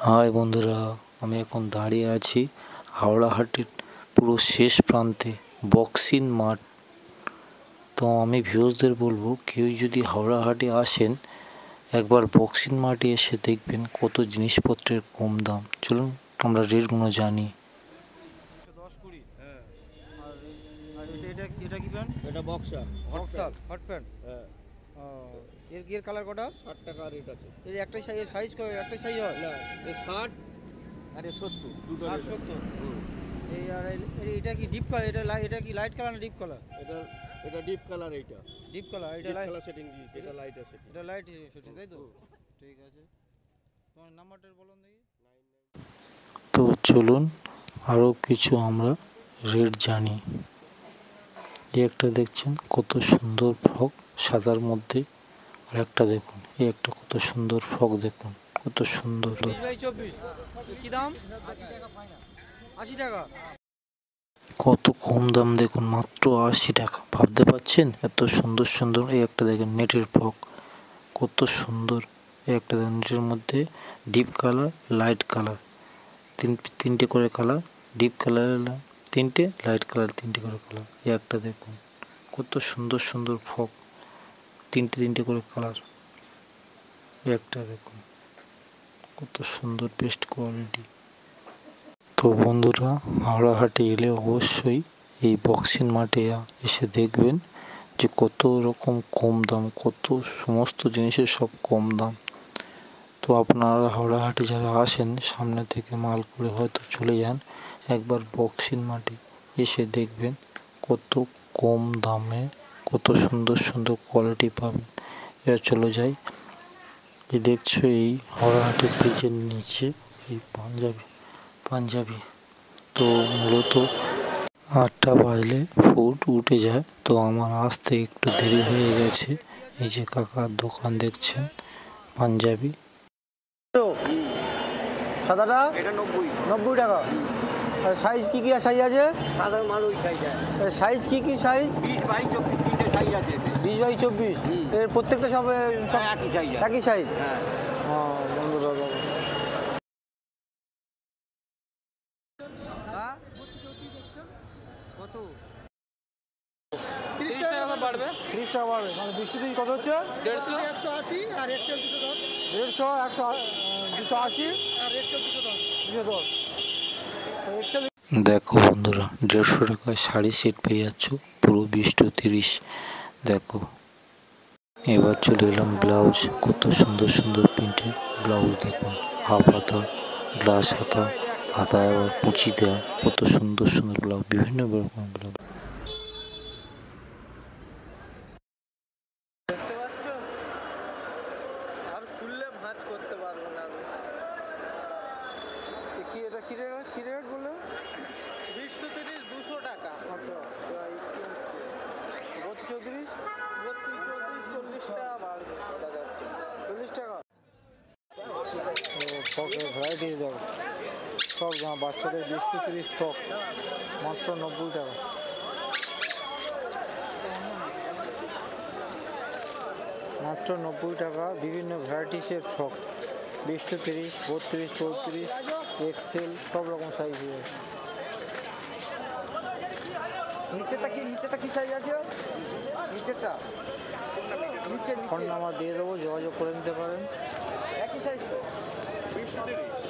High বন্ধুরা, আমি এখন দাঁড়িয়ে আছি হাওড়াহাটির পুরো শেষ প্রান্তে বক্সিং মাঠ। তো আমি ভিউয়ার্সদের বলবো, কেউ যদি হাওড়াহাটে আসেন একবার বক্সিং মাঠে এসে দেখবেন কত জিনিসপত্রের কম দাম। চলুন আমরা রেটগুলো জানি। 10-20 হ্যাঁ। আর এটা কি প্যান্ট? এটা বক্সার হট প্যান্ট। হ্যাঁ। এর কালার কটা? 60 টাকা রেট আছে। এর একটাই সাইজ একটাই সাইজ হয় না, এই 60 আর 70 দুটো রেট 70। এই আর এটা কি ডিপ কালার? এটা কি লাইট কালার না ডিপ কালার? এটা ডিপ কালার। এইটা ডিপ কালার। এটা ডিপ লাইট কালার সেটিং দিয়েছে, এটা লাইট আছে। এটা লাইট সেটিং, তাই তো? ঠিক আছে, তোমার নাম্বারটা বলুন দেখি। তো চলুন আরও কিছু আমরা রেট জানি। এই একটা দেখছেন কত সুন্দর ফ্রক সাদার মধ্যে, আর একটা দেখুন এই একটা কত সুন্দর ফ্রক, দেখুন কত সুন্দর। 20x24 কি দাম? 80 টাকা। কত কম দাম দেখুন, মাত্র 80 টাকা। ভাবতে পারছেন এত সুন্দর সুন্দর। এই একটা দেখেন নেটের ফ্রক, কত সুন্দর। এই একটা দেখেন নেটের মধ্যে ডিপ কালার, লাইট কালার, তিনটে করে কালার, ডিপ কালার তিনটে, লাইট কালার তিনটে করে কালার। এই একটা দেখুন কত সুন্দর সুন্দর ফ্রক, তিনটে করে কালার। এই একটা দেখুন কত সুন্দর, বেস্ট কোয়ালিটি। তো বন্ধুরা, হাওড়াহাটে এলে অবশ্যই এই বক্সিং মাঠে এসে দেখবেন যে কত রকম কম দাম, কত সমস্ত জিনিসের সব কম দাম। তো আপনারা হাওড়াহাটে যারা আসেন, সামনে থেকে মাল করে হয়তো চলে যান, একবার বক্সিং মাঠে এসে দেখবেন কত কম দামে কত সুন্দর সুন্দর কোয়ালিটি পাবেন। এরা চলে যায়। এই দেখছো এই হাওড়াহাটের ব্রিজের নিচে এই পাঞ্জাবি। তো মূলত 8টা বাজলে ফুড উঠে যায়, তো আমার আসতে একটু দেরি হয়ে গেছে। এই যে কাকার দোকান দেখছেন পাঞ্জাবি। সাদাটা এটা 90 টাকা। আর সাইজ কি সাইজ আছে? সাধারণ মাল ওই সাইজ আছে। সাইজ কি সাইজ? 20-22-24 তিনটে সাইজ আছে। 20x24 এর প্রত্যেকটা সব একই সাইজ। একই সাইজ। হ্যাঁ। বন্ধুরা কত? 30 টাকা বাড়বে। 30 টাকা বাড়বে, মানে বৃষ্টিতে কত হচ্ছে? 150 180 আর এক্সেল 210। 150, 280 আর এক্সেল 210। 210। এক্সেল দেখো বন্ধুরা, 150 টাকায় শাড়ি সেট পেয়ে যাচ্ছ পুরো 20-30। দেখো এবার চলে এলাম ব্লাউজ, কত সুন্দর সুন্দর প্রিন্টের ব্লাউজ। দেখুন হাফ হাতা, গ্লাস হাতা, হাতায় আবার কুচি দেওয়া, কত সুন্দর সুন্দর ব্লাউজ, বিভিন্ন রকম ব্লাউজ। আর খুললে ভাঁজ করতে পারবো না আমি। এটা কি রেট বললে? 20 to 30 200 টাকা। আচ্ছা, 32-34 40 টাকা বাড়বে। 40 টাকা। ফ্রকের ভ্যারাইটিস দেখো, সব জামা বাচ্চাদের 20-30 ফ্রক মাত্র 90 টাকা। মাত্র 90 টাকা। বিভিন্ন ভ্যারাইটিসের ফ্রক 20-30, 32-34, এক্সেল, সব রকম সাইজ আছে। নিচেটা কি সাইজ আছে? নিচেরটা ফোন নাম্বার দিয়ে দেবো, যোগাযোগ করে নিতে পারেন। একই সাইজ তো? 20-30